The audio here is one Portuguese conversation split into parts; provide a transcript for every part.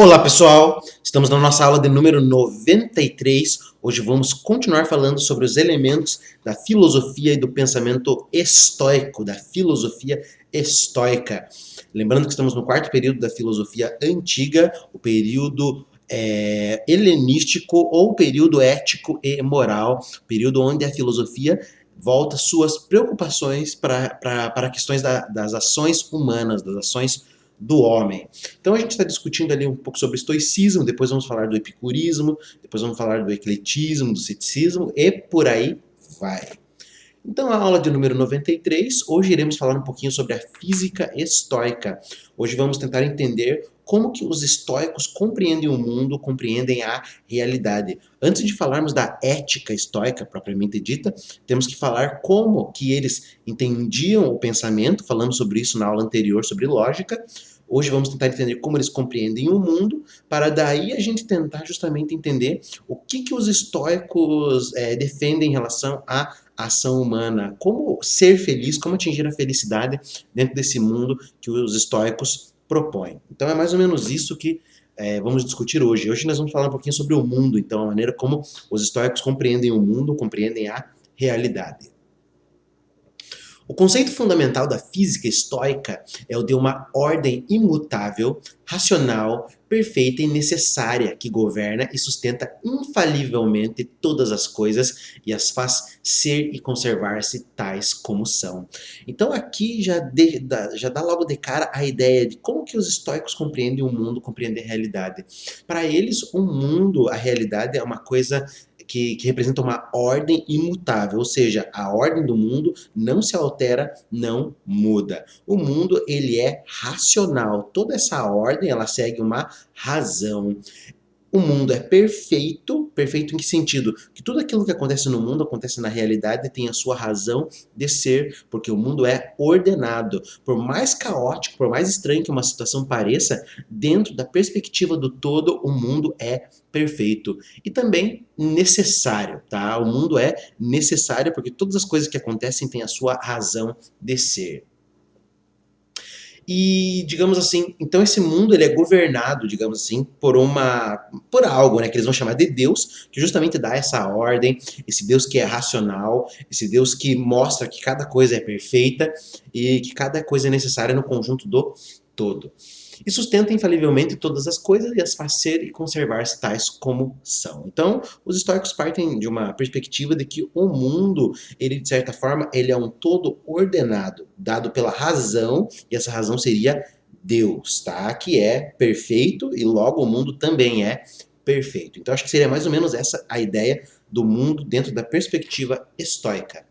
Olá pessoal, estamos na nossa aula de número 93. Hoje vamos continuar falando sobre os elementos da filosofia e do pensamento estoico, da filosofia estoica. Lembrando que estamos no quarto período da filosofia antiga, o período helenístico ou período ético e moral, período onde a filosofia volta suas preocupações para questões das ações humanas, das ações do homem. Então a gente está discutindo ali um pouco sobre o estoicismo, depois vamos falar do epicurismo, depois vamos falar do ecletismo, do ceticismo e por aí vai. Então a aula de número 93, hoje iremos falar um pouquinho sobre a física estoica. Hoje vamos tentar entender como que os estoicos compreendem o mundo, compreendem a realidade. Antes de falarmos da ética estoica propriamente dita, temos que falar como que eles entendiam o pensamento, falamos sobre isso na aula anterior sobre lógica. Hoje vamos tentar entender como eles compreendem o mundo, para daí a gente tentar justamente entender o que os estoicos defendem em relação à ação humana, como ser feliz, como atingir a felicidade dentro desse mundo que os estoicos propõem. Então é mais ou menos isso que vamos discutir hoje. Hoje nós vamos falar um pouquinho sobre o mundo, então a maneira como os estoicos compreendem o mundo, compreendem a realidade. O conceito fundamental da física estoica é o de uma ordem imutável, racional, perfeita e necessária que governa e sustenta infalivelmente todas as coisas e as faz ser e conservar-se tais como são. Então aqui já dá logo de cara a ideia de como que os estoicos compreendem o mundo, compreendem a realidade. Para eles, o mundo, a realidade é uma coisa que representa uma ordem imutável, ou seja, a ordem do mundo não se altera, não muda. O mundo, ele é racional. Toda essa ordem, ela segue uma razão. O mundo é perfeito, perfeito em que sentido? Que tudo aquilo que acontece no mundo acontece na realidade, tem a sua razão de ser, porque o mundo é ordenado. Por mais caótico, por mais estranho que uma situação pareça, dentro da perspectiva do todo, o mundo é perfeito. E também necessário, tá? O mundo é necessário porque todas as coisas que acontecem têm a sua razão de ser. E, digamos assim, então esse mundo ele é governado, digamos assim, por algo, né, que eles vão chamar de Deus, que justamente dá essa ordem, esse Deus que é racional, esse Deus que mostra que cada coisa é perfeita e que cada coisa é necessária no conjunto do todo. E sustenta infalivelmente todas as coisas e as faz ser e conservar-se tais como são. Então, os estoicos partem de uma perspectiva de que o mundo, ele de certa forma, ele é um todo ordenado, dado pela razão, e essa razão seria Deus, tá? Que é perfeito e logo o mundo também é perfeito. Então, acho que seria mais ou menos essa a ideia do mundo dentro da perspectiva estoica.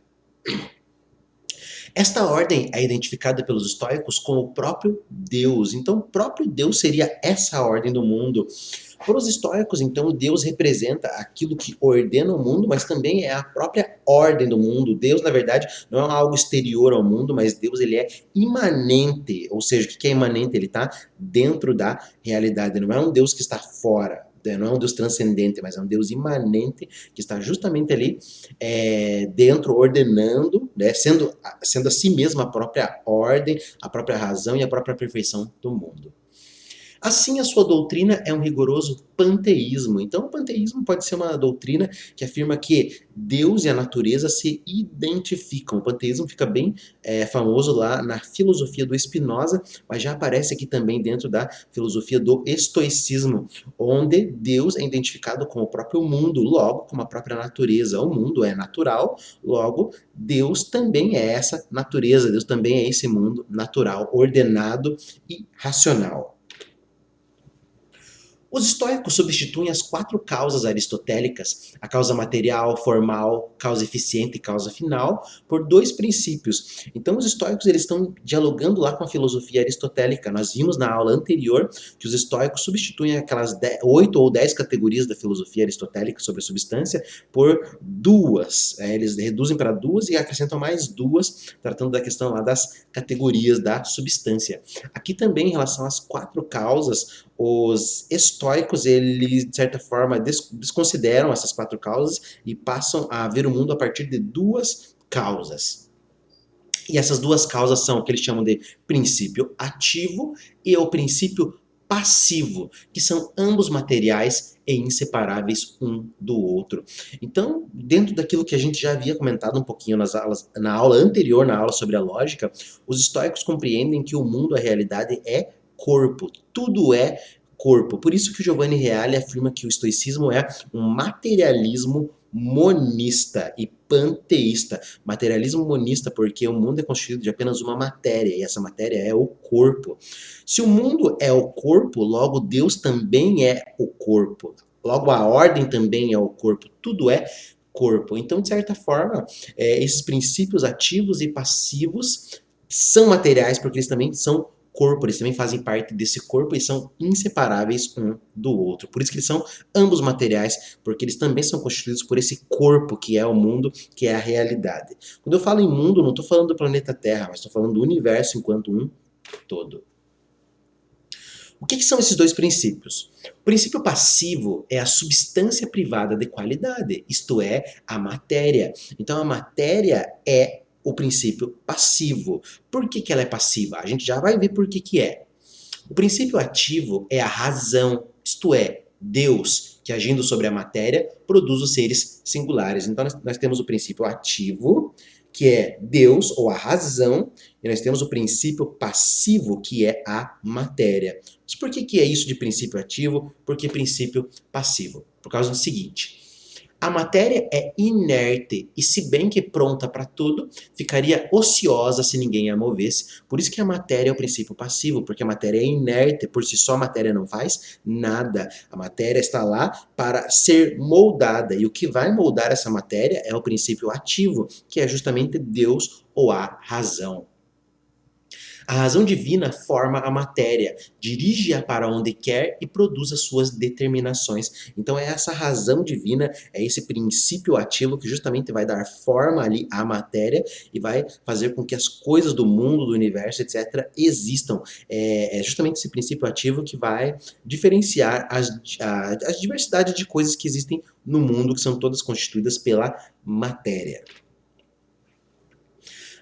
Esta ordem é identificada pelos estoicos como o próprio Deus. Então, o próprio Deus seria essa ordem do mundo. Para os estoicos, então, Deus representa aquilo que ordena o mundo, mas também é a própria ordem do mundo. Deus, na verdade, não é algo exterior ao mundo, mas Deus ele é imanente. Ou seja, o que é imanente? Ele está dentro da realidade. Não é um Deus que está fora. Não é um Deus transcendente, mas é um Deus imanente que está justamente ali dentro, ordenando, né, sendo a si mesmo a própria ordem, a própria razão e a própria perfeição do mundo. Assim, a sua doutrina é um rigoroso panteísmo. Então, o panteísmo pode ser uma doutrina que afirma que Deus e a natureza se identificam. O panteísmo fica bem famoso lá na filosofia do Spinoza, mas já aparece aqui também dentro da filosofia do estoicismo, onde Deus é identificado com o próprio mundo, logo com a própria natureza. O mundo é natural, logo Deus também é essa natureza, Deus também é esse mundo natural, ordenado e racional. Os estoicos substituem as 4 causas aristotélicas, a causa material, formal, causa eficiente e causa final, por 2 princípios. Então os estoicos eles estão dialogando lá com a filosofia aristotélica. Nós vimos na aula anterior que os estoicos substituem aquelas 8 ou 10 categorias da filosofia aristotélica sobre a substância por 2. Eles reduzem para 2 e acrescentam mais 2, tratando da questão lá das categorias da substância. Aqui também, em relação às 4 causas, os estoicos, eles, de certa forma, desconsideram essas 4 causas e passam a ver o mundo a partir de 2 causas. E essas 2 causas são o que eles chamam de princípio ativo e o princípio passivo, que são ambos materiais e inseparáveis um do outro. Então, dentro daquilo que a gente já havia comentado um pouquinho na aula anterior, na aula sobre a lógica, os estoicos compreendem que o mundo, a realidade, é corpo. Tudo é corpo. Por isso que o Giovanni Reale afirma que o estoicismo é um materialismo monista e panteísta. Materialismo monista porque o mundo é constituído de apenas uma matéria, e essa matéria é o corpo. Se o mundo é o corpo, logo Deus também é o corpo. Logo a ordem também é o corpo. Tudo é corpo. Então, de certa forma, esses princípios ativos e passivos são materiais porque eles também são corpo, eles também fazem parte desse corpo e são inseparáveis um do outro. Por isso que eles são ambos materiais, porque eles também são constituídos por esse corpo que é o mundo, que é a realidade. Quando eu falo em mundo, não estou falando do planeta Terra, mas estou falando do universo enquanto um todo. O que são esses dois princípios? O princípio passivo é a substância privada de qualidade, isto é, a matéria. Então a matéria é o princípio passivo. Por que ela é passiva? A gente já vai ver por que é. O princípio ativo é a razão, isto é, Deus, que agindo sobre a matéria, produz os seres singulares. Então nós temos o princípio ativo, que é Deus ou a razão, e nós temos o princípio passivo, que é a matéria. Mas por que é isso de princípio ativo? Por que princípio passivo? Por causa do seguinte: a matéria é inerte e, se bem que pronta para tudo, ficaria ociosa se ninguém a movesse. Por isso que a matéria é o princípio passivo, porque a matéria é inerte, por si só a matéria não faz nada. A matéria está lá para ser moldada, e o que vai moldar essa matéria é o princípio ativo, que é justamente Deus ou a razão. A razão divina forma a matéria, dirige-a para onde quer e produz as suas determinações. Então é essa razão divina, é esse princípio ativo que justamente vai dar forma ali à matéria e vai fazer com que as coisas do mundo, do universo, etc., existam. É justamente esse princípio ativo que vai diferenciar as diversidades de coisas que existem no mundo, que são todas constituídas pela matéria.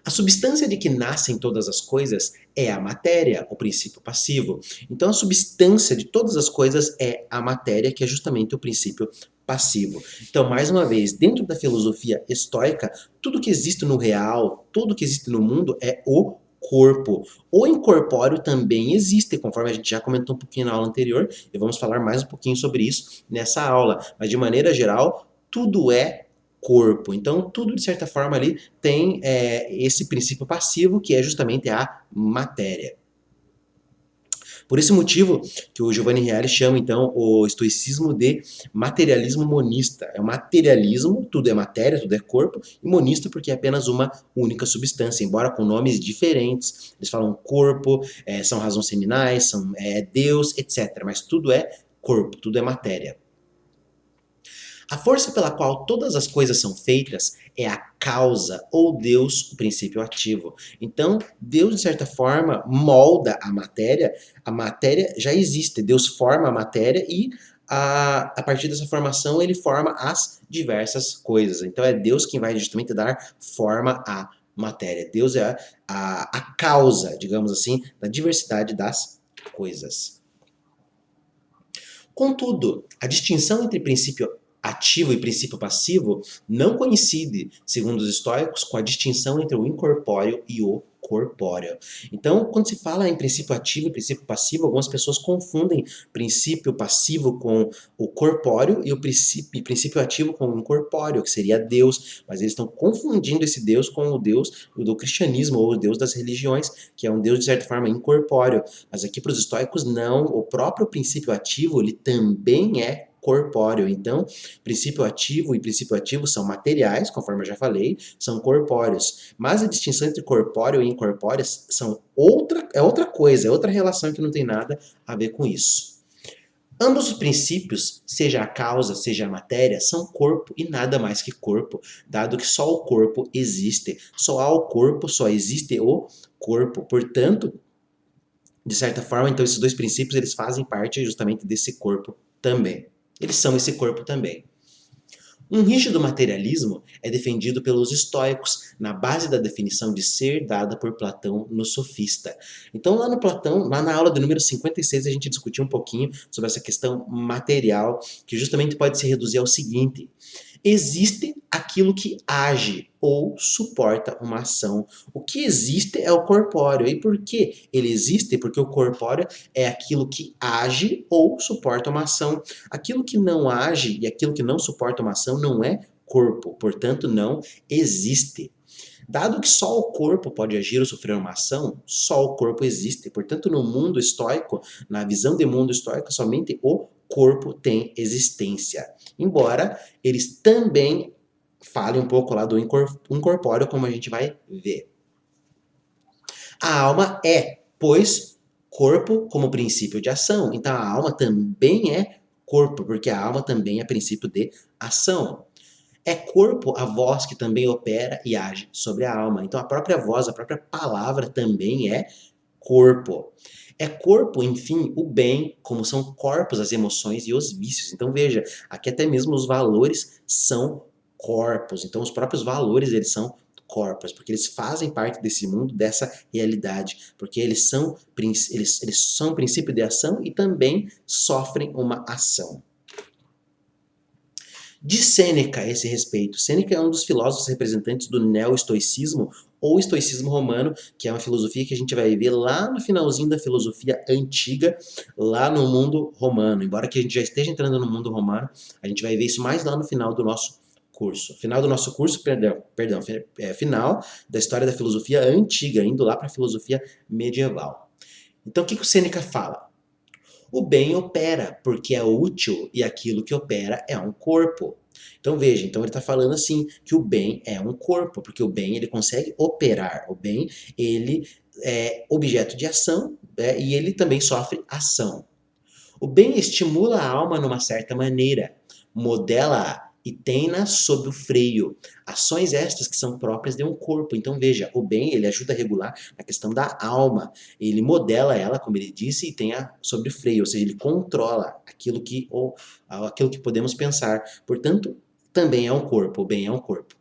A substância de que nascem todas as coisas é a matéria, o princípio passivo. Então a substância de todas as coisas é a matéria, que é justamente o princípio passivo. Então, mais uma vez, dentro da filosofia estoica, tudo que existe no real, tudo que existe no mundo é o corpo. O incorpóreo também existe, conforme a gente já comentou um pouquinho na aula anterior, e vamos falar mais um pouquinho sobre isso nessa aula. Mas de maneira geral, tudo é corpo. Então, tudo de certa forma ali tem esse princípio passivo, que é justamente a matéria. Por esse motivo que o Giovanni Reale chama, então, o estoicismo de materialismo monista. É o materialismo, tudo é matéria, tudo é corpo, e monista porque é apenas uma única substância, embora com nomes diferentes. Eles falam corpo, são razões seminais, são Deus, etc. Mas tudo é corpo, tudo é matéria. A força pela qual todas as coisas são feitas é a causa, ou Deus, o princípio ativo. Então, Deus, de certa forma, molda a matéria já existe, Deus forma a matéria e a partir dessa formação ele forma as diversas coisas. Então é Deus quem vai justamente dar forma à matéria. Deus é a causa, digamos assim, da diversidade das coisas. Contudo, a distinção entre princípio ativo e princípio passivo não coincide, segundo os estoicos, com a distinção entre o incorpóreo e o corpóreo. Então, quando se fala em princípio ativo e princípio passivo, algumas pessoas confundem princípio passivo com o corpóreo e o princípio ativo com o incorpóreo, que seria Deus. Mas eles estão confundindo esse Deus com o Deus do cristianismo, ou o Deus das religiões, que é um Deus, de certa forma, incorpóreo. Mas aqui para os estoicos, não. O próprio princípio ativo, ele também é corpóreo. Então, princípio ativo e princípio ativo são materiais, conforme eu já falei, são corpóreos. Mas a distinção entre corpóreo e incorpóreo é outra coisa, é outra relação que não tem nada a ver com isso. Ambos os princípios, seja a causa, seja a matéria, são corpo e nada mais que corpo, dado que só o corpo existe. Só há o corpo, só existe o corpo. Portanto, de certa forma, então esses dois princípios eles fazem parte justamente desse corpo também. Eles são esse corpo também. Um rígido materialismo é defendido pelos estoicos, na base da definição de ser dada por Platão no Sofista. Então, lá no Platão, lá na aula do número 56, a gente discutiu um pouquinho sobre essa questão material, que justamente pode se reduzir ao seguinte: existe aquilo que age ou suporta uma ação. O que existe é o corpóreo. E por que ele existe? Porque o corpóreo é aquilo que age ou suporta uma ação. Aquilo que não age e aquilo que não suporta uma ação não é corpo, portanto não existe. Dado que só o corpo pode agir ou sofrer uma ação, só o corpo existe. Portanto, no mundo estoico, na visão de mundo estoico, somente o corpo tem existência. Embora eles também falem um pouco lá do incorpóreo, como a gente vai ver. A alma é, pois, corpo como princípio de ação. Então a alma também é corpo, porque a alma também é princípio de ação. É corpo a voz que também opera e age sobre a alma. Então a própria voz, a própria palavra também é corpo. É corpo, enfim, o bem, como são corpos as emoções e os vícios. Então veja, aqui até mesmo os valores são corpos. Então os próprios valores, eles são corpos, porque eles fazem parte desse mundo, dessa realidade, porque eles são princípio de ação e também sofrem uma ação. De Sêneca a esse respeito. Sêneca é um dos filósofos representantes do neo-estoicismo ou estoicismo romano, que é uma filosofia que a gente vai ver lá no finalzinho da filosofia antiga, lá no mundo romano. Embora que a gente já esteja entrando no mundo romano, a gente vai ver isso mais lá no final do nosso curso. Final do nosso curso, final da história da filosofia antiga, indo lá para a filosofia medieval. Então o que o Sêneca fala? O bem opera, porque é útil e aquilo que opera é um corpo. Então veja, então ele está falando assim, que o bem é um corpo, porque o bem ele consegue operar, o bem ele é objeto de ação, e ele também sofre ação. O bem estimula a alma numa certa maneira, modela-a e tem-na sob o freio. Ações estas que são próprias de um corpo. Então veja, o bem ele ajuda a regular a questão da alma. Ele modela ela, como ele disse, e tem-a sob o freio, ou seja, ele controla aquilo que podemos pensar. Portanto, também é um corpo, o bem é um corpo.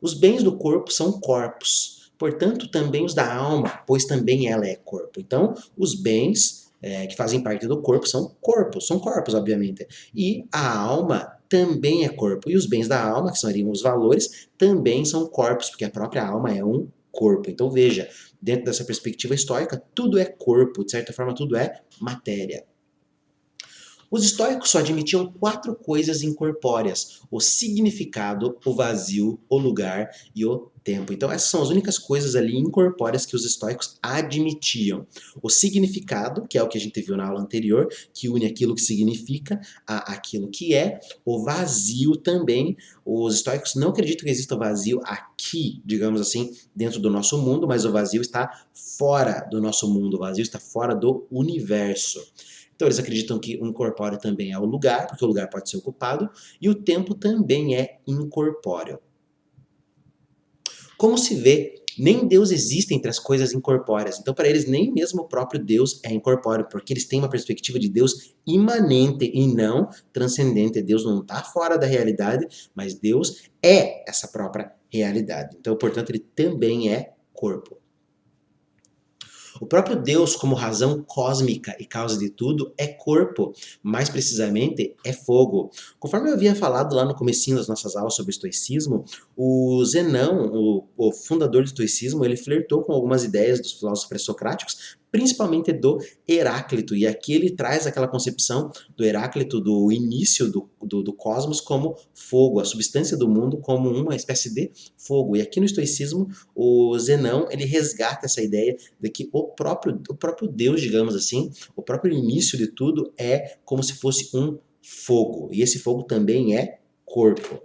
Os bens do corpo são corpos. Portanto, também os da alma, pois também ela é corpo. Então, os bens que fazem parte do corpo são corpos, obviamente. E a alma também é corpo. E os bens da alma, que seriam os valores, também são corpos, porque a própria alma é um corpo. Então veja, dentro dessa perspectiva estoica, tudo é corpo, de certa forma tudo é matéria. Os estoicos só admitiam 4 coisas incorpóreas: o significado, o vazio, o lugar e o tempo. Então essas são as únicas coisas ali incorpóreas que os estoicos admitiam. O significado, que é o que a gente viu na aula anterior, que une aquilo que significa a aquilo que é. O vazio também. Os estoicos não acreditam que exista vazio aqui, digamos assim, dentro do nosso mundo, mas o vazio está fora do nosso mundo, o vazio está fora do universo. Então eles acreditam que o incorpóreo também é o lugar, porque o lugar pode ser ocupado, e o tempo também é incorpóreo. Como se vê, nem Deus existe entre as coisas incorpóreas. Então, para eles, nem mesmo o próprio Deus é incorpóreo, porque eles têm uma perspectiva de Deus imanente e não transcendente. Deus não está fora da realidade, mas Deus é essa própria realidade. Então, portanto, ele também é corpo. O próprio Deus, como razão cósmica e causa de tudo, é corpo, mais precisamente é fogo. Conforme eu havia falado lá no comecinho das nossas aulas sobre o estoicismo, o Zenão, o fundador do estoicismo, ele flertou com algumas ideias dos filósofos pré-socráticos, principalmente do Heráclito, e aqui ele traz aquela concepção do Heráclito do início do cosmos como fogo, a substância do mundo como uma espécie de fogo. E aqui no estoicismo, o Zenão, ele resgata essa ideia de que o próprio Deus, digamos assim, o próprio início de tudo é como se fosse um fogo, e esse fogo também é corpo.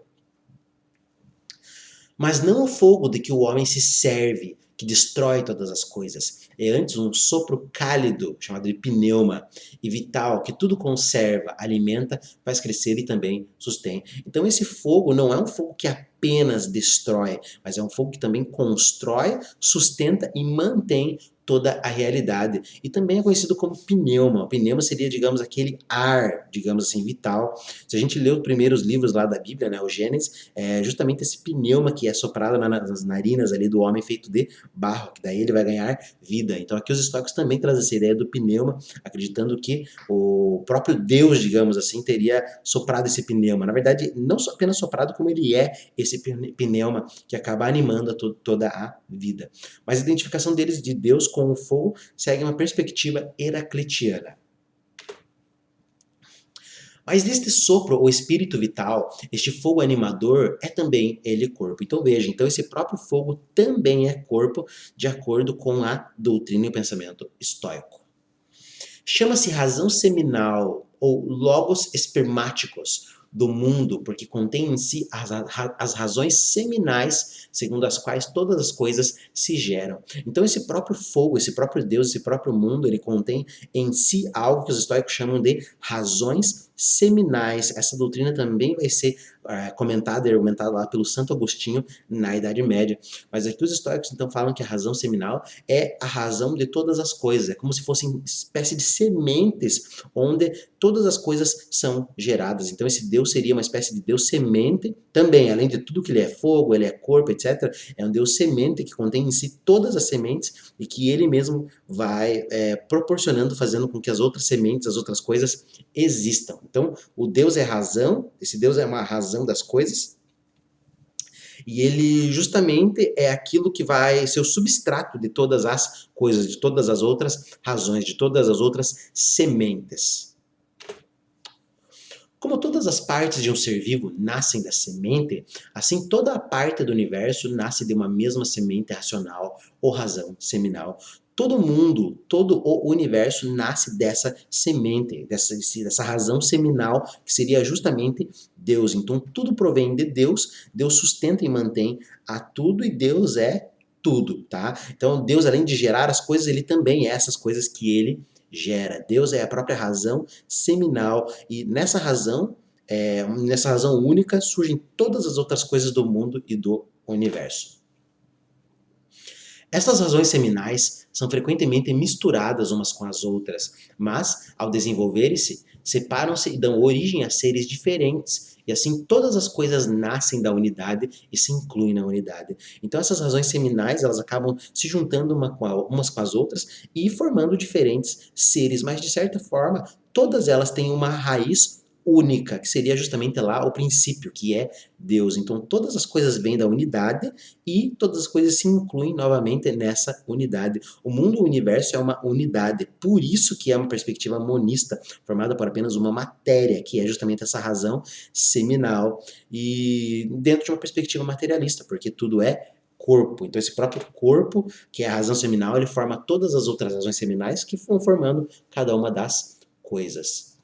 Mas não o fogo de que o homem se serve, que destrói todas as coisas. É antes um sopro cálido, chamado de pneuma, e vital, que tudo conserva, alimenta, faz crescer e também sustém. Então esse fogo não é um fogo que apenas destrói, mas é um fogo que também constrói, sustenta e mantém toda a realidade. E também é conhecido como pneuma. O pneuma seria, digamos, aquele ar, digamos assim, vital. Se a gente lê os primeiros livros lá da Bíblia, né, o Gênesis, é justamente esse pneuma que é soprado nas narinas ali do homem feito de barro, que daí ele vai ganhar vida. Então aqui os estoicos também trazem essa ideia do pneuma, acreditando que o próprio Deus, digamos assim, teria soprado esse pneuma. Na verdade, não apenas soprado, como ele é esse pneuma que acaba animando toda a vida. Mas a identificação deles de Deus com o fogo segue uma perspectiva heraclitiana. Mas neste sopro, ou espírito vital, este fogo animador é também ele corpo. Então veja, então esse próprio fogo também é corpo, de acordo com a doutrina e o pensamento estoico. Chama-se razão seminal ou logos espermáticos do mundo, porque contém em si as razões seminais segundo as quais todas as coisas se geram. Então esse próprio fogo, esse próprio Deus, esse próprio mundo, ele contém em si algo que os estoicos chamam de razões seminais. Essa doutrina também vai ser comentada e argumentada lá pelo Santo Agostinho na Idade Média. Mas aqui os estoicos então falam que a razão seminal é a razão de todas as coisas. É como se fossem espécie de sementes onde todas as coisas são geradas. Então esse Deus seria uma espécie de Deus semente, também, além de tudo que ele é fogo, ele é corpo, etc. É um Deus semente que contém em si todas as sementes e que ele mesmo vai proporcionando, fazendo com que as outras sementes, as outras coisas existam. Então o Deus é razão, esse Deus é uma razão das coisas, e ele justamente é aquilo que vai ser o substrato de todas as coisas, de todas as outras razões, de todas as outras sementes. Como todas as partes de um ser vivo nascem da semente, assim toda a parte do universo nasce de uma mesma semente racional ou razão seminal. Todo mundo, todo o universo nasce dessa semente, dessa razão seminal, que seria justamente Deus. Então tudo provém de Deus, Deus sustenta e mantém a tudo e Deus é tudo, tá? Então Deus, além de gerar as coisas, ele também é essas coisas que ele gera. Deus é a própria razão seminal e nessa razão única surgem todas as outras coisas do mundo e do universo. Essas razões seminais são frequentemente misturadas umas com as outras, mas, ao desenvolverem-se, separam-se e dão origem a seres diferentes, e assim todas as coisas nascem da unidade e se incluem na unidade. Então essas razões seminais, elas acabam se juntando umas com as outras e formando diferentes seres, mas de certa forma, todas elas têm uma raiz única, que seria justamente lá o princípio, que é Deus. Então todas as coisas vêm da unidade e todas as coisas se incluem novamente nessa unidade. O mundo, o universo é uma unidade, por isso que é uma perspectiva monista, formada por apenas uma matéria, que é justamente essa razão seminal, e dentro de uma perspectiva materialista, porque tudo é corpo. Então esse próprio corpo, que é a razão seminal, ele forma todas as outras razões seminais que vão formando cada uma das coisas.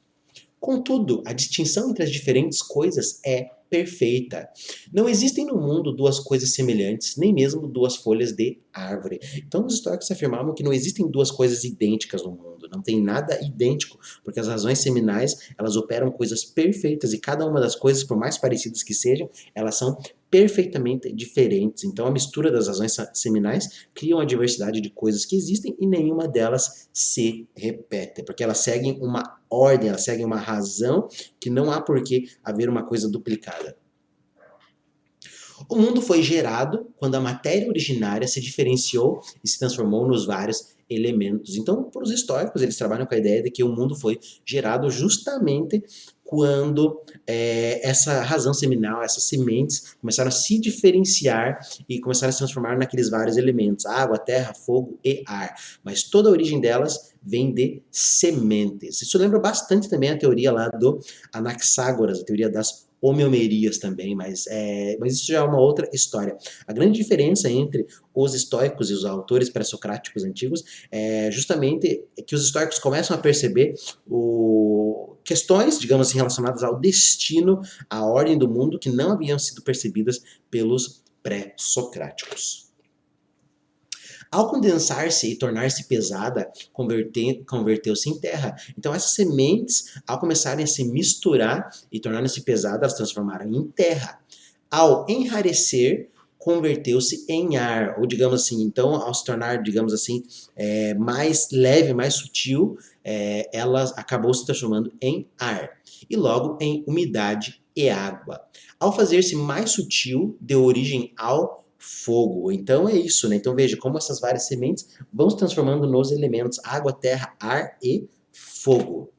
Contudo, a distinção entre as diferentes coisas é perfeita. Não existem no mundo duas coisas semelhantes, nem mesmo duas folhas de árvore. Então os estoicos afirmavam que não existem duas coisas idênticas no mundo, não tem nada idêntico, porque as razões seminais, elas operam coisas perfeitas e cada uma das coisas, por mais parecidas que sejam, elas são perfeitamente diferentes. Então a mistura das razões seminais cria uma diversidade de coisas que existem e nenhuma delas se repete, porque elas seguem uma ordem, elas seguem uma razão que não há por que haver uma coisa duplicada. O mundo foi gerado quando a matéria originária se diferenciou e se transformou nos vários elementos. Então, para os estoicos, eles trabalham com a ideia de que o mundo foi gerado justamente quando essa razão seminal, essas sementes, começaram a se diferenciar e começaram a se transformar naqueles vários elementos, água, terra, fogo e ar. Mas toda a origem delas vem de sementes. Isso lembra bastante também a teoria lá do Anaxágoras, a teoria das homeomerias também, mas isso já é uma outra história. A grande diferença entre os estoicos e os autores pré-socráticos antigos é justamente que os estoicos começam a perceber questões, digamos assim, relacionadas ao destino, à ordem do mundo, que não haviam sido percebidas pelos pré-socráticos. Ao condensar-se e tornar-se pesada, converteu-se em terra. Então essas sementes, ao começarem a se misturar e tornarem-se pesadas, elas transformaram em terra. Ao enrarecer, converteu-se em ar, ou digamos assim, então ao se tornar, digamos assim, mais leve, mais sutil, ela acabou se transformando em ar, e logo em umidade e água. Ao fazer-se mais sutil, deu origem ao fogo. Então é isso, né? Então veja como essas várias sementes vão se transformando nos elementos água, terra, ar e fogo.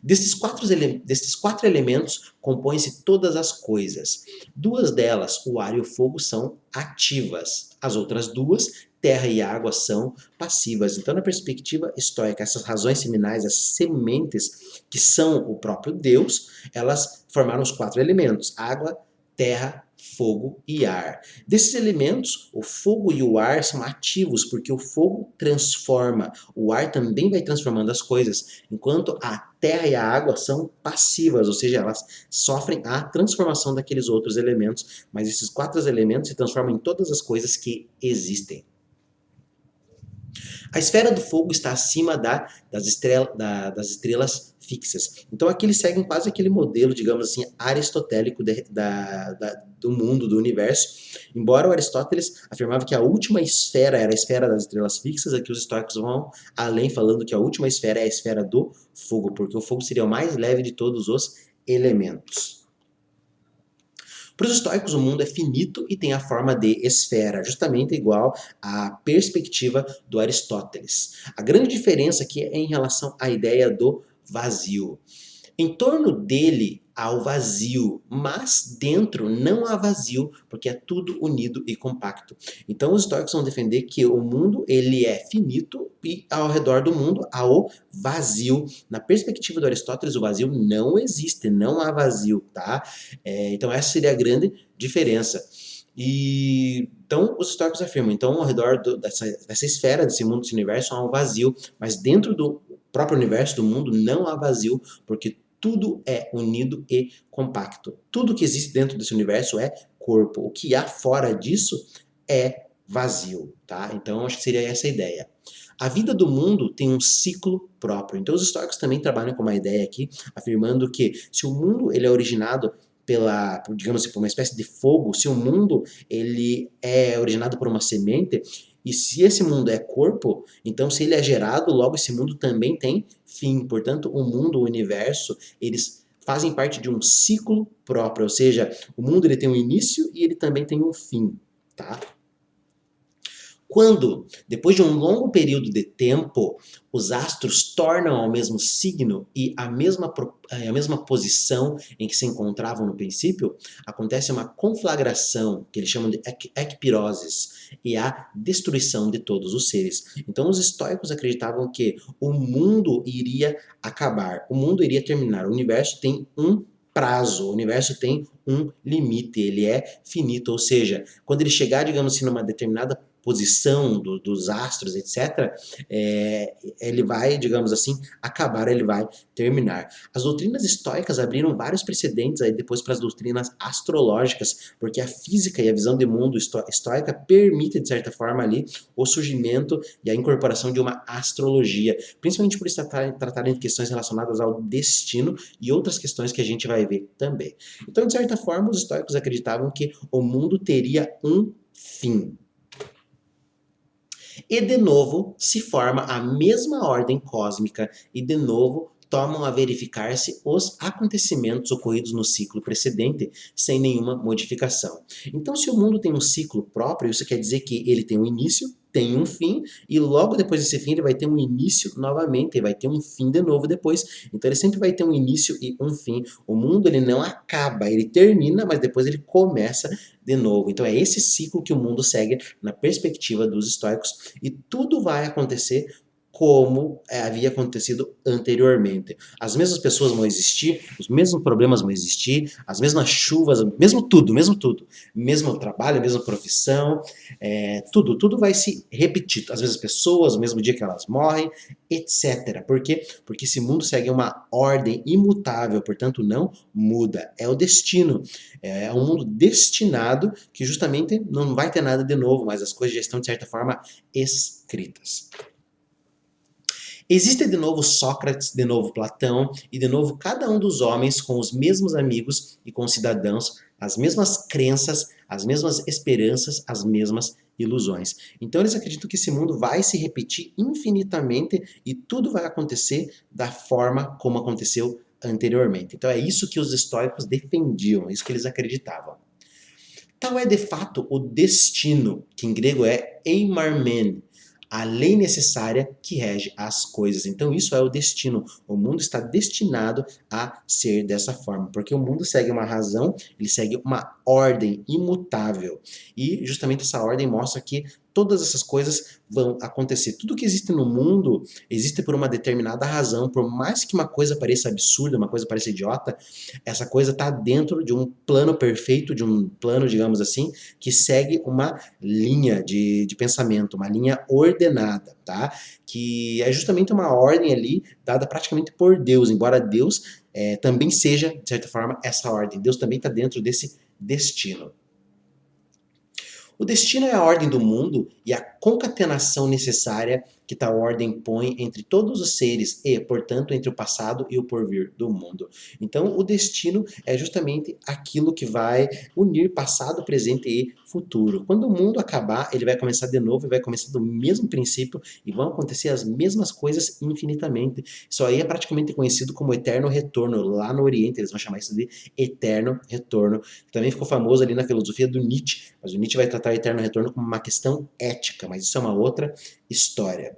Desses quatro elementos compõem-se todas as coisas. Duas delas, o ar e o fogo, são ativas. As outras duas, terra e água, são passivas. Então, na perspectiva estoica, essas razões seminais, essas sementes que são o próprio Deus, elas formaram os quatro elementos: água, terra, fogo e ar. Desses elementos, o fogo e o ar são ativos, porque o fogo transforma, o ar também vai transformando as coisas, enquanto a terra e a água são passivas, ou seja, elas sofrem a transformação daqueles outros elementos, mas esses quatro elementos se transformam em todas as coisas que existem. A esfera do fogo está acima das estrelas fixas. Então aqui eles seguem quase aquele modelo, digamos assim, aristotélico do mundo, do universo. Embora o Aristóteles afirmava que a última esfera era a esfera das estrelas fixas, aqui os estoicos vão além, falando que a última esfera é a esfera do fogo, porque o fogo seria o mais leve de todos os elementos. Para os estoicos, o mundo é finito e tem a forma de esfera, justamente igual à perspectiva do Aristóteles. A grande diferença aqui é em relação à ideia do vazio. Em torno dele há o vazio, mas dentro não há vazio, porque é tudo unido e compacto. Então os estoicos vão defender que o mundo ele é finito e ao redor do mundo há o vazio. Na perspectiva do Aristóteles, o vazio não existe, não há vazio, tá? Então essa seria a grande diferença. Então os estoicos afirmam, então ao redor dessa esfera, desse mundo, desse universo, há um vazio, mas dentro do próprio universo do mundo não há vazio, porque tudo é unido e compacto. Tudo que existe dentro desse universo é corpo. O que há fora disso é vazio, tá? Então acho que seria essa a ideia. A vida do mundo tem um ciclo próprio. Então os estoicos também trabalham com uma ideia aqui, afirmando que se o mundo ele é originado digamos assim, por uma espécie de fogo, se o mundo ele é originado por uma semente, e se esse mundo é corpo, então se ele é gerado, logo esse mundo também tem fim. Portanto, o mundo, o universo, eles fazem parte de um ciclo próprio, ou seja, o mundo ele tem um início e ele também tem um fim, tá? Quando, depois de um longo período de tempo, os astros tornam ao mesmo signo e a mesma posição em que se encontravam no princípio, acontece uma conflagração, que eles chamam de ecpiroses, e a destruição de todos os seres. Então os estoicos acreditavam que o mundo iria acabar, o mundo iria terminar, o universo tem um prazo, o universo tem um limite, ele é finito, ou seja, quando ele chegar, digamos assim, numa determinada posição dos astros, etc., ele vai, digamos assim, acabar, ele vai terminar. As doutrinas estoicas abriram vários precedentes aí depois para as doutrinas astrológicas, porque a física e a visão de mundo estoica permite, de certa forma, ali o surgimento e a incorporação de uma astrologia, principalmente por isso tratarem de questões relacionadas ao destino e outras questões que a gente vai ver também. Então, de certa forma, os estoicos acreditavam que o mundo teria um fim. E de novo se forma a mesma ordem cósmica e de novo tomam a verificar-se os acontecimentos ocorridos no ciclo precedente sem nenhuma modificação. Então, se o mundo tem um ciclo próprio, isso quer dizer que ele tem um início, tem um fim, e logo depois desse fim ele vai ter um início novamente, e vai ter um fim de novo depois. Então ele sempre vai ter um início e um fim. O mundo ele não acaba, ele termina, mas depois ele começa de novo. Então é esse ciclo que o mundo segue na perspectiva dos estoicos, e tudo vai acontecer como havia acontecido anteriormente. As mesmas pessoas vão existir, os mesmos problemas vão existir, as mesmas chuvas, mesmo tudo, mesmo trabalho, mesma profissão, tudo vai se repetir. Às vezes as pessoas, no mesmo dia que elas morrem, etc. Por quê? Porque esse mundo segue uma ordem imutável, portanto não muda. É o destino. É um mundo destinado que justamente não vai ter nada de novo, mas as coisas já estão, de certa forma, escritas. Existe de novo Sócrates, de novo Platão e de novo cada um dos homens com os mesmos amigos e concidadãos, as mesmas crenças, as mesmas esperanças, as mesmas ilusões. Então eles acreditam que esse mundo vai se repetir infinitamente e tudo vai acontecer da forma como aconteceu anteriormente. Então é isso que os estoicos defendiam, é isso que eles acreditavam. Tal é de fato o destino, que em grego é eimarmen, a lei necessária que rege as coisas. Então isso é o destino. O mundo está destinado a ser dessa forma, porque o mundo segue uma razão, ele segue uma ordem imutável. E justamente essa ordem mostra que todas essas coisas vão acontecer. Tudo que existe no mundo existe por uma determinada razão. Por mais que uma coisa pareça absurda, uma coisa pareça idiota, essa coisa está dentro de um plano perfeito, de um plano, digamos assim, que segue uma linha de pensamento, uma linha ordenada, tá? Que é justamente uma ordem ali dada praticamente por Deus, embora Deus também seja, de certa forma, essa ordem. Deus também está dentro desse destino. O destino é a ordem do mundo e a concatenação necessária que tal ordem põe entre todos os seres e, portanto, entre o passado e o porvir do mundo. Então, o destino é justamente aquilo que vai unir passado, presente e futuro. Quando o mundo acabar, ele vai começar de novo e vai começar do mesmo princípio e vão acontecer as mesmas coisas infinitamente. Isso aí é praticamente conhecido como eterno retorno. Lá no Oriente, eles vão chamar isso de eterno retorno. Também ficou famoso ali na filosofia do Nietzsche, mas o Nietzsche vai tratar o eterno retorno como uma questão ética, mas isso é uma outra história.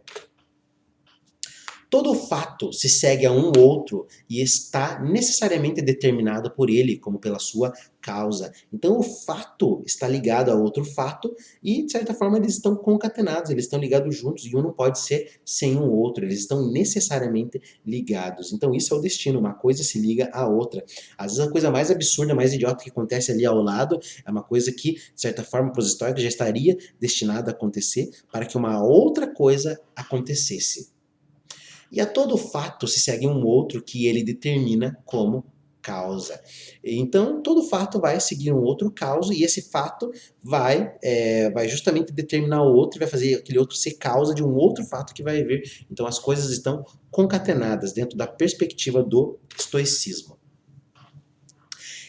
Todo fato se segue a um outro e está necessariamente determinado por ele, como pela sua causa. Então o fato está ligado a outro fato e, de certa forma, eles estão concatenados, eles estão ligados juntos e um não pode ser sem o outro, eles estão necessariamente ligados. Então isso é o destino, uma coisa se liga à outra. Às vezes a coisa mais absurda, mais idiota que acontece ali ao lado é uma coisa que, de certa forma, para os estoicos já estaria destinada a acontecer para que uma outra coisa acontecesse. E a todo fato se segue um outro que ele determina como causa. Então, todo fato vai seguir um outro causa e esse fato vai justamente determinar o outro e vai fazer aquele outro ser causa de um outro fato que vai vir. Então, as coisas estão concatenadas dentro da perspectiva do estoicismo.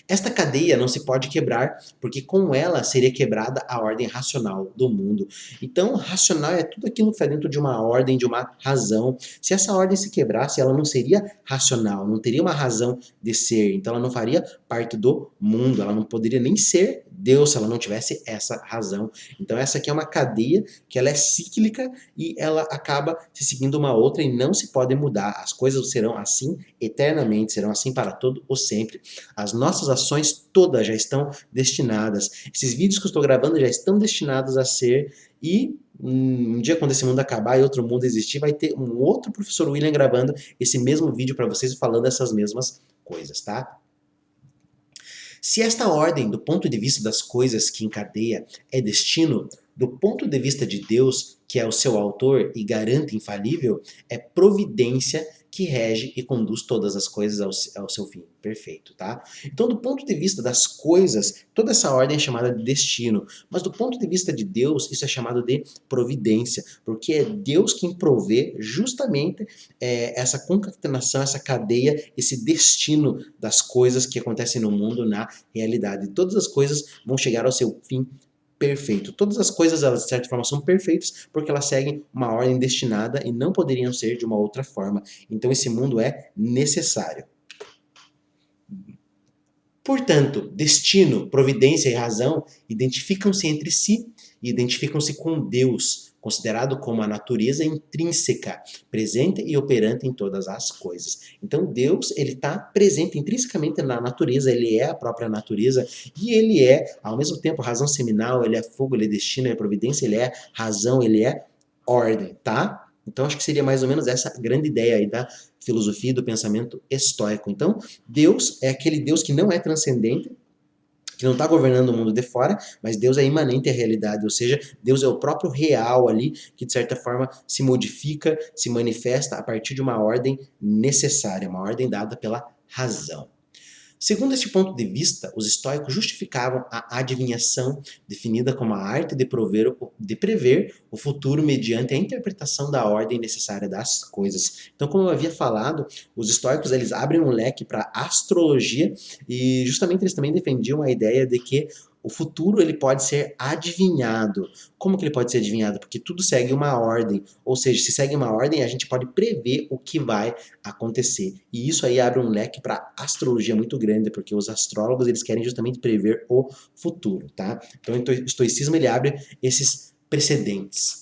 Esta cadeia não se pode quebrar, porque com ela seria quebrada a ordem racional do mundo. Então, racional é tudo aquilo que está dentro de uma ordem, de uma razão. Se essa ordem se quebrasse, ela não seria racional, não teria uma razão de ser. Então, ela não faria parte do mundo, ela não poderia nem ser Deus se ela não tivesse essa razão. Então, essa aqui é uma cadeia que ela é cíclica e ela acaba se seguindo uma outra e não se pode mudar. As coisas serão assim eternamente, serão assim para todo o sempre. As nossas ações todas já estão destinadas. Esses vídeos que eu estou gravando já estão destinados a ser e um dia quando esse mundo acabar e outro mundo existir, vai ter um outro professor William gravando esse mesmo vídeo para vocês e falando essas mesmas coisas, tá? Se esta ordem, do ponto de vista das coisas que encadeia, é destino, do ponto de vista de Deus, que é o seu autor e garante infalível, é providência que rege e conduz todas as coisas ao seu fim perfeito, tá? Então, do ponto de vista das coisas, toda essa ordem é chamada de destino, mas do ponto de vista de Deus, isso é chamado de providência, porque é Deus quem provê justamente essa concatenação, essa cadeia, esse destino das coisas que acontecem no mundo na realidade. Todas as coisas vão chegar ao seu fim perfeito. Todas as coisas, elas de certa forma são perfeitas porque elas seguem uma ordem destinada e não poderiam ser de uma outra forma. Então esse mundo é necessário. Portanto, destino, providência e razão identificam-se entre si e identificam-se com Deus, considerado como a natureza intrínseca, presente e operante em todas as coisas. Então Deus, ele está presente intrinsecamente na natureza, ele é a própria natureza e ele é, ao mesmo tempo, razão seminal, ele é fogo, ele é destino, ele é providência, ele é razão, ele é ordem, tá? Então acho que seria mais ou menos essa grande ideia aí da filosofia e do pensamento estoico. Então, Deus é aquele Deus que não é transcendente, que não está governando o mundo de fora, mas Deus é imanente à realidade, ou seja, Deus é o próprio real ali, que de certa forma se modifica, se manifesta a partir de uma ordem necessária, uma ordem dada pela razão. Segundo este ponto de vista, os estoicos justificavam a adivinhação, definida como a arte de prever o futuro mediante a interpretação da ordem necessária das coisas. Então, como eu havia falado, os estoicos eles abrem um leque para astrologia e justamente eles também defendiam a ideia de que o futuro ele pode ser adivinhado. Como que ele pode ser adivinhado? Porque tudo segue uma ordem. Ou seja, se segue uma ordem, a gente pode prever o que vai acontecer. E isso aí abre um leque para astrologia muito grande, porque os astrólogos eles querem justamente prever o futuro, tá? Então o estoicismo ele abre esses precedentes.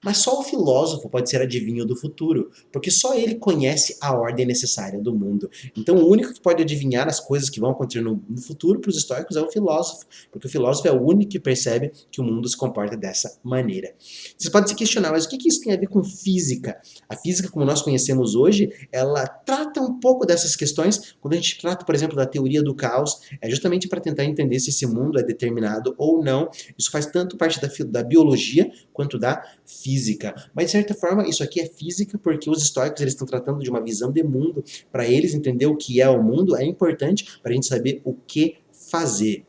Mas só o filósofo pode ser adivinho do futuro, porque só ele conhece a ordem necessária do mundo. Então o único que pode adivinhar as coisas que vão acontecer no futuro para os estoicos é o filósofo, porque o filósofo é o único que percebe que o mundo se comporta dessa maneira. Vocês podem se questionar, mas o que isso tem a ver com física? A física, como nós conhecemos hoje, ela trata um pouco dessas questões. Quando a gente trata, por exemplo, da teoria do caos, é justamente para tentar entender se esse mundo é determinado ou não. Isso faz tanto parte da biologia quanto da física. Mas, de certa forma, isso aqui é física porque os estoicos eles estão tratando de uma visão de mundo. Para eles entender o que é o mundo é importante para a gente saber o que fazer.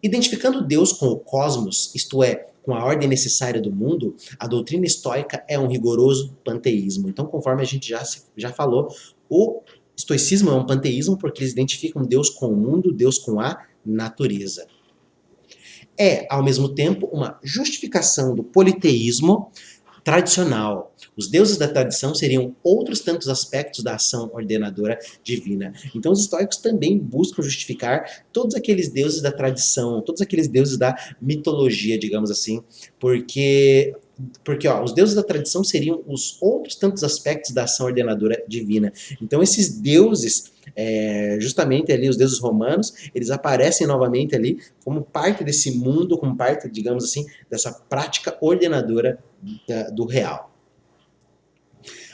Identificando Deus com o cosmos, isto é, com a ordem necessária do mundo, a doutrina estoica é um rigoroso panteísmo. Então, conforme a gente já falou, o estoicismo é um panteísmo porque eles identificam Deus com o mundo, Deus com a natureza. É, ao mesmo tempo, uma justificação do politeísmo tradicional. Os deuses da tradição seriam outros tantos aspectos da ação ordenadora divina. Então os estoicos também buscam justificar todos aqueles deuses da tradição, todos aqueles deuses da mitologia, digamos assim, porque os deuses da tradição seriam os outros tantos aspectos da ação ordenadora divina. Então esses deuses, justamente ali os deuses romanos, eles aparecem novamente ali como parte desse mundo, como parte, digamos assim, dessa prática ordenadora do real.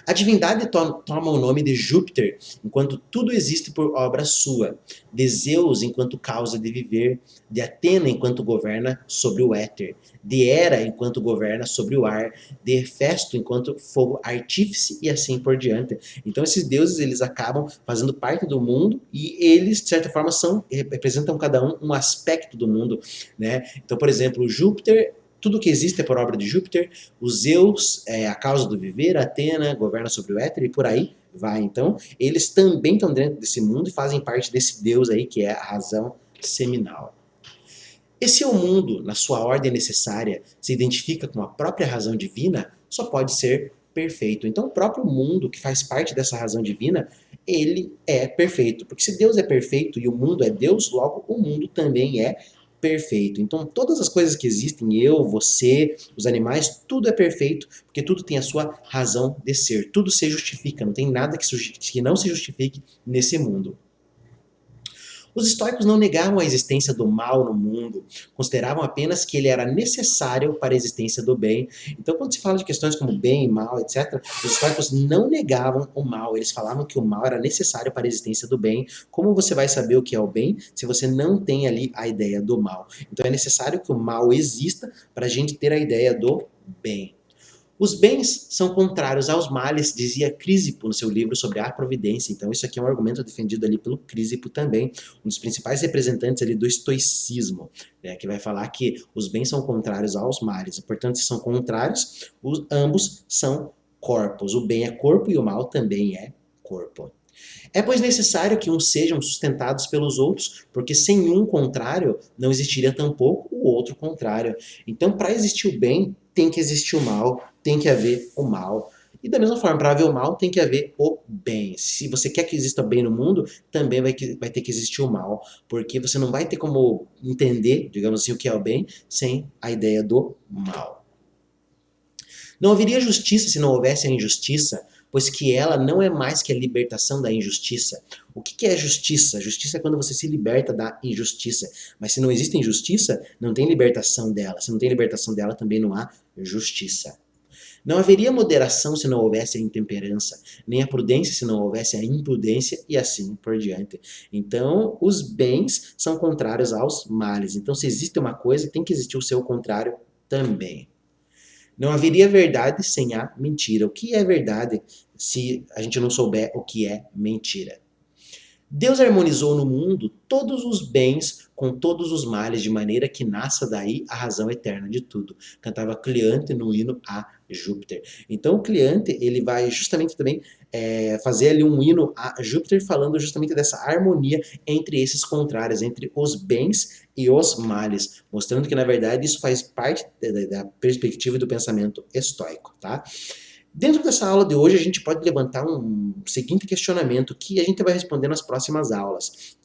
A divindade toma o nome de Júpiter, enquanto tudo existe por obra sua, de Zeus enquanto causa de viver, de Atena enquanto governa sobre o éter, de Hera enquanto governa sobre o ar, de Hefesto enquanto fogo artífice e assim por diante. Então esses deuses eles acabam fazendo parte do mundo e eles de certa forma representam cada um aspecto do mundo, né? Então, por exemplo, Júpiter, tudo que existe é por obra de Júpiter, os Zeus é a causa do viver, Atena governa sobre o éter e por aí vai. Então, eles também estão dentro desse mundo e fazem parte desse Deus aí que é a razão seminal. E se o mundo, na sua ordem necessária, se identifica com a própria razão divina, só pode ser perfeito. Então, o próprio mundo, que faz parte dessa razão divina, ele é perfeito. Porque se Deus é perfeito e o mundo é Deus, logo o mundo também é perfeito. Então, todas as coisas que existem, eu, você, os animais, tudo é perfeito, porque tudo tem a sua razão de ser. Tudo se justifica, não tem nada que não se justifique nesse mundo. Os estoicos não negavam a existência do mal no mundo, consideravam apenas que ele era necessário para a existência do bem. Então, quando se fala de questões como bem e mal, etc., os estoicos não negavam o mal, eles falavam que o mal era necessário para a existência do bem. Como você vai saber o que é o bem se você não tem ali a ideia do mal? Então, é necessário que o mal exista para a gente ter a ideia do bem. Os bens são contrários aos males, dizia Crisipo no seu livro sobre a providência. Então isso aqui é um argumento defendido ali pelo Crisipo também, um dos principais representantes ali do estoicismo, né, que vai falar que os bens são contrários aos males. E, portanto, se são contrários, ambos são corpos. O bem é corpo e o mal também é corpo. É, pois, necessário que uns sejam sustentados pelos outros, porque sem um contrário não existiria tampouco o outro contrário. Então, para existir o bem, tem que existir o mal, tem que haver o mal. E da mesma forma, para haver o mal, tem que haver o bem. Se você quer que exista bem no mundo, também vai ter que existir o mal, porque você não vai ter como entender, digamos assim, o que é o bem sem a ideia do mal. Não haveria justiça se não houvesse a injustiça, pois que ela não é mais que a libertação da injustiça. O que é justiça? Justiça é quando você se liberta da injustiça. Mas se não existe injustiça, não tem libertação dela. Se não tem libertação dela, também não há justiça. Não haveria moderação se não houvesse a intemperança, nem a prudência se não houvesse a imprudência e assim por diante. Então, os bens são contrários aos males. Então, se existe uma coisa, tem que existir o seu contrário também. Não haveria verdade sem a mentira. O que é verdade se a gente não souber o que é mentira? Deus harmonizou no mundo todos os bens com todos os males, de maneira que nasça daí a razão eterna de tudo. Cantava Cleante no hino a Júpiter. Então o Cleante, ele vai justamente também fazer ali um hino a Júpiter, falando justamente dessa harmonia entre esses contrários, entre os bens e os males, mostrando que na verdade isso faz parte da perspectiva do pensamento estoico, tá? Dentro dessa aula de hoje, a gente pode levantar um seguinte questionamento que a gente vai responder nas próximas aulas.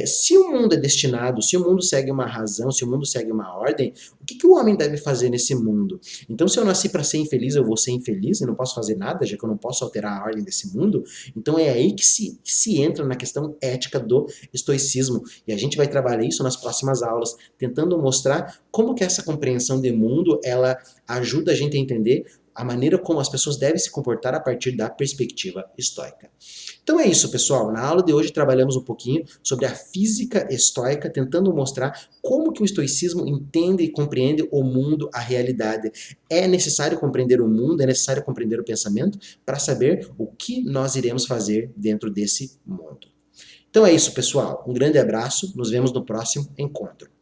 Se o mundo é destinado, se o mundo segue uma razão, se o mundo segue uma ordem, o que o homem deve fazer nesse mundo? Então, se eu nasci para ser infeliz, eu vou ser infeliz e não posso fazer nada, já que eu não posso alterar a ordem desse mundo? Então, é aí que se entra na questão ética do estoicismo. E a gente vai trabalhar isso nas próximas aulas, tentando mostrar como que essa compreensão de mundo, ela ajuda a gente a entender a maneira como as pessoas devem se comportar a partir da perspectiva estoica. Então é isso, pessoal. Na aula de hoje trabalhamos um pouquinho sobre a física estoica, tentando mostrar como que o estoicismo entende e compreende o mundo, a realidade. É necessário compreender o mundo, é necessário compreender o pensamento para saber o que nós iremos fazer dentro desse mundo. Então é isso, pessoal. Um grande abraço, nos vemos no próximo encontro.